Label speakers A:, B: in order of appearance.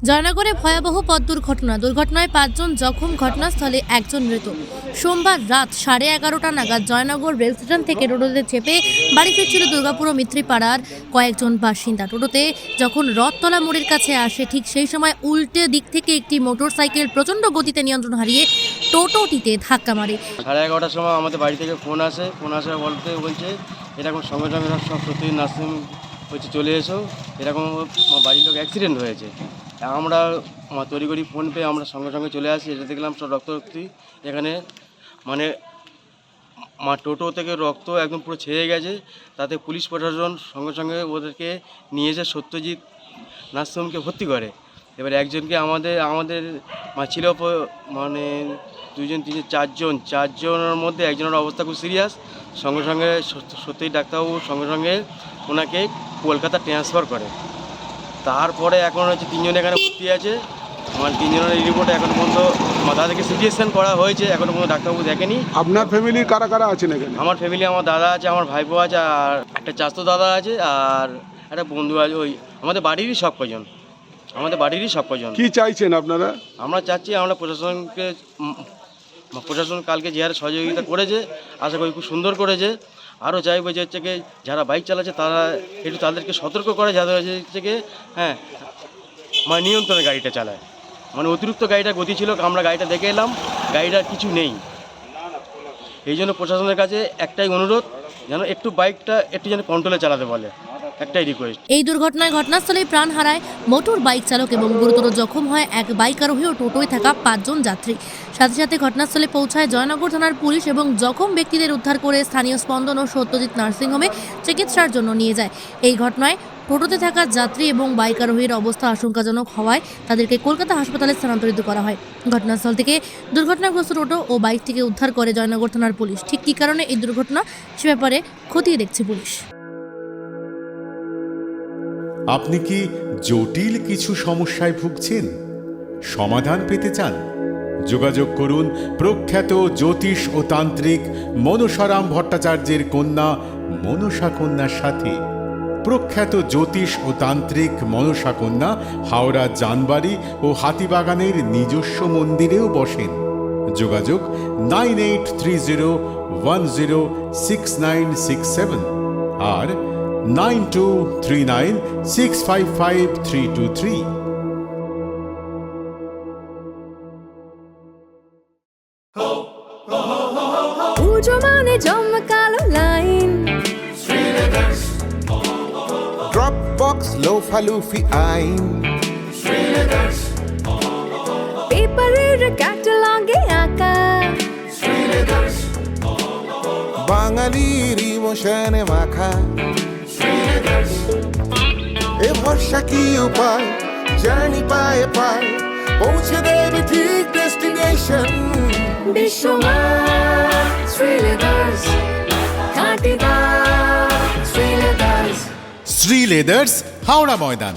A: জয়নগরে ভয়াবহ পথ দুর্ঘটনায় 5 জন জখম, ঘটনাস্থলে একজন মৃত। সোমবার রাত 11:30 নাগাদ জয়নগর রেল স্টেশন থেকে টোটোতে চেপে বাড়ি ফিরছিল দুর্গাপুর ও মিত্রিপাড়ার কয়েকজন বাসিন্দা। টোটোতে যখন রথতলা মোড়ের কাছে আসে, ঠিক সেই সময় উল্টো দিক থেকে একটি মোটরসাইকেল প্রচণ্ড গতিতে নিয়ন্ত্রণ হারিয়ে টোটোটিতে ধাক্কা মারে।
B: 11:30টার সময় আমাদের বাড়ি থেকে ফোন আসে বলছে এরকম সঙ্গে সঙ্গে সব সত্যি নার্সিং হচ্ছে চলে এসো, এরকম বাড়ির লোক অ্যাক্সিডেন্ট হয়েছে। আমরা তড়িঘড়ি ফোন পেয়ে আমরা সঙ্গে সঙ্গে চলে আসি। এটা দেখলাম সব রক্তারক্তি, এখানে মানে টোটো থেকে রক্ত একদম পুরো ছেয়ে গেছে। তাতে পুলিশ প্রশাসন সঙ্গে সঙ্গে ওদেরকে নিয়ে এসে সত্যজিৎ নার্সিংহোমকে ভর্তি করে। এবার একজনকে আমাদের ছিল মানে 2 জন 3 জন 4 জনের মধ্যে একজনের অবস্থা খুব সিরিয়াস। সঙ্গে সঙ্গে সত্যজিৎ ডাক্তারবাবু সঙ্গে সঙ্গে ওনাকে কলকাতা ট্রান্সফার করে। তারপরে এখন হচ্ছে 3 জন এখানে ভর্তি আছে। আমার 3 জনের রিপোর্ট এখন পর্যন্ত তাদেরকে সিটি স্ক্যান করা হয়েছে, এখনও পর্যন্ত ডাক্তারবাবু দেখেনি।
C: আপনার ফ্যামিলির কারা কারা আছেন এখানে?
B: আমার ফ্যামিলি, আমার দাদা আছে, আমার ভাইপো আছে, আর একটা চাচাতো দাদা আছে, আর একটা বন্ধু আছে। ওই আমাদের বাড়িরই সব কজন
C: কি চাইছেন আপনারা?
B: আমরা চাচ্ছি আমরা প্রশাসন কালকে যে হারে সহযোগিতা করেছে, আশা করি খুব সুন্দর করেছে। আরও চাইবো যে হচ্ছে কি যারা বাইক চালাচ্ছে তারা একটু তাদেরকে সতর্ক করে, যাদের হচ্ছে কি মানে নিয়ন্ত্রণে গাড়িটা চালায়। মানে অতিরিক্ত গাড়িটা গতি ছিল, আমরা গাড়িটা দেখে এলাম, গাড়িটার কিছু নেই। এই জন্য প্রশাসনের কাছে একটাই অনুরোধ, যেন একটু বাইকটা একটু যেন কন্ট্রোলে চালাতে বলে, একটাই রিকোয়েস্ট।
A: এই দুর্ঘটনায় ঘটনাস্থলেই প্রাণ হারায় মোটর বাইক চালক এবং গুরুতর জখম হয় এক বাইক আরোহী ও টোটোয় থাকা 5 জন যাত্রী। সাথে সাথে ঘটনাস্থলে পৌঁছায় জয়নগর থানার পুলিশ এবং জখম ব্যক্তিদের উদ্ধার করে স্থানীয় স্পন্দন ও সত্যজিৎ নার্সিংহোমে চিকিৎসার জন্য নিয়ে যায়। এই ঘটনায় টোটোতে থাকা যাত্রী এবং বাইক আরোহীর অবস্থা আশঙ্কাজনক হওয়ায় তাদেরকে কলকাতা হাসপাতালে স্থানান্তরিত করা হয়। ঘটনাস্থল থেকে দুর্ঘটনাগ্রস্ত টোটো ও বাইকটিকে উদ্ধার করে জয়নগর থানার পুলিশ। ঠিক কী কারণে এই দুর্ঘটনা সে ব্যাপারে খতিয়ে দেখছে পুলিশ।
D: আপনি কি জটিল কিছু সমস্যায় ভুগছেন? সমাধান পেতে চান? যোগাযোগ করুন প্রখ্যাত জ্যোতিষ ও তান্ত্রিক মনসারাম ভট্টাচার্যের কন্যা মনসা কন্যার সাথে। প্রখ্যাত জ্যোতিষ ও তান্ত্রিক মনসা কন্যা হাওড়া জানবাড়ি ও হাতিবাগানের নিজস্ব মন্দিরেও বসেন। যোগাযোগ 9830106967 আর 9239655323।
E: পুজো মানে জমকালো লাইন,
F: ড্রপ বক্স লোফা লুফি আইন,
E: পেপারের ক্যাটালগে আঁকা,
F: বাঙালির ইমোশনে মাখা। এ ভরসা কি উপায়, জার্নি পায়ে পায় পৌঁছে দেবে ঠিক ডেস্টিনেশন।
E: বিশ্বমান শ্রীলেদার্স, খাঁটি দাম শ্রীলেদার্স।
D: শ্রী লেদার্স, হাওড়া ময়দান।